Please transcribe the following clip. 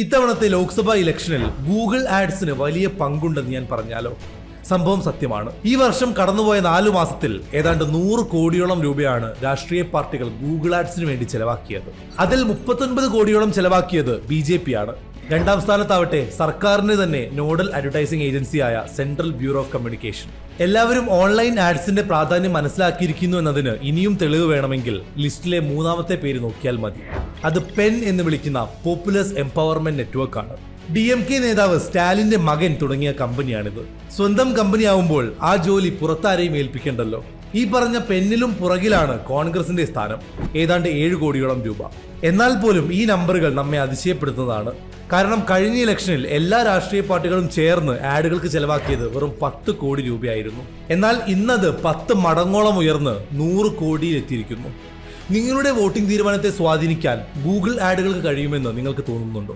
ഇത്തവണത്തെ ലോക്സഭാ ഇലക്ഷനിൽ ഗൂഗിൾ ആഡ്സിന് വലിയ പങ്കുണ്ടെന്ന് ഞാൻ പറഞ്ഞാലോ? സംഭവം സത്യമാണ്. ഈ വർഷം കടന്നുപോയ 4 മാസത്തിൽ ഏതാണ്ട് 100 കോടിയോളം രൂപയാണ് രാഷ്ട്രീയ പാർട്ടികൾ ഗൂഗിൾ ആഡ്സിന് വേണ്ടി ചെലവാക്കിയത്. അതിൽ 39 കോടിയോളം ചെലവാക്കിയത് BJP ആണ്. രണ്ടാം സ്ഥാനത്താവട്ടെ സർക്കാരിന് തന്നെ നോഡൽ അഡ്വർടൈസിംഗ് ഏജൻസിയായ സെൻട്രൽ ബ്യൂറോ ഓഫ് കമ്മ്യൂണിക്കേഷൻ. എല്ലാവരും ഓൺലൈൻ ആഡ്സിന്റെ പ്രാധാന്യം മനസ്സിലാക്കിയിരിക്കുന്നു എന്നതിന് ഇനിയും തെളിവ് വേണമെങ്കിൽ ലിസ്റ്റിലെ 3ാമത്തെ പേര് നോക്കിയാൽ മതി. അത് പെൻ എന്ന് വിളിക്കുന്ന പോപ്പുലസ് എംപവർമെന്റ് നെറ്റ്വർക്ക് ആണ്. DMK നേതാവ് സ്റ്റാലിന്റെ മകൻ തുടങ്ങിയ കമ്പനിയാണിത്. സ്വന്തം കമ്പനിയാവുമ്പോൾ ആ ജോലി പുറത്താരെയും ഏൽപ്പിക്കണ്ടല്ലോ. ഈ പറഞ്ഞ പെന്നിലും പുറകിലാണ് കോൺഗ്രസിന്റെ സ്ഥാനം, ഏതാണ്ട് 7 കോടിയോളം രൂപ. എന്നാൽ പോലും ഈ നമ്പറുകൾ നമ്മെ അതിശയപ്പെടുത്തുന്നതാണ്. കാരണം കഴിഞ്ഞ ഇലക്ഷനിൽ എല്ലാ രാഷ്ട്രീയ പാർട്ടികളും ചേർന്ന് ആഡുകൾക്ക് ചെലവാക്കിയത് വെറും 10 കോടി രൂപയായിരുന്നു. എന്നാൽ ഇന്നത് 10 മടങ്ങോളം ഉയർന്ന് 100 കോടിയിലെത്തിയിരിക്കുന്നു. നിങ്ങളുടെ വോട്ടിംഗ് തീരുമാനത്തെ സ്വാധീനിക്കാൻ ഗൂഗിൾ ആഡുകൾക്ക് കഴിയുമെന്ന് നിങ്ങൾക്ക് തോന്നുന്നുണ്ടോ?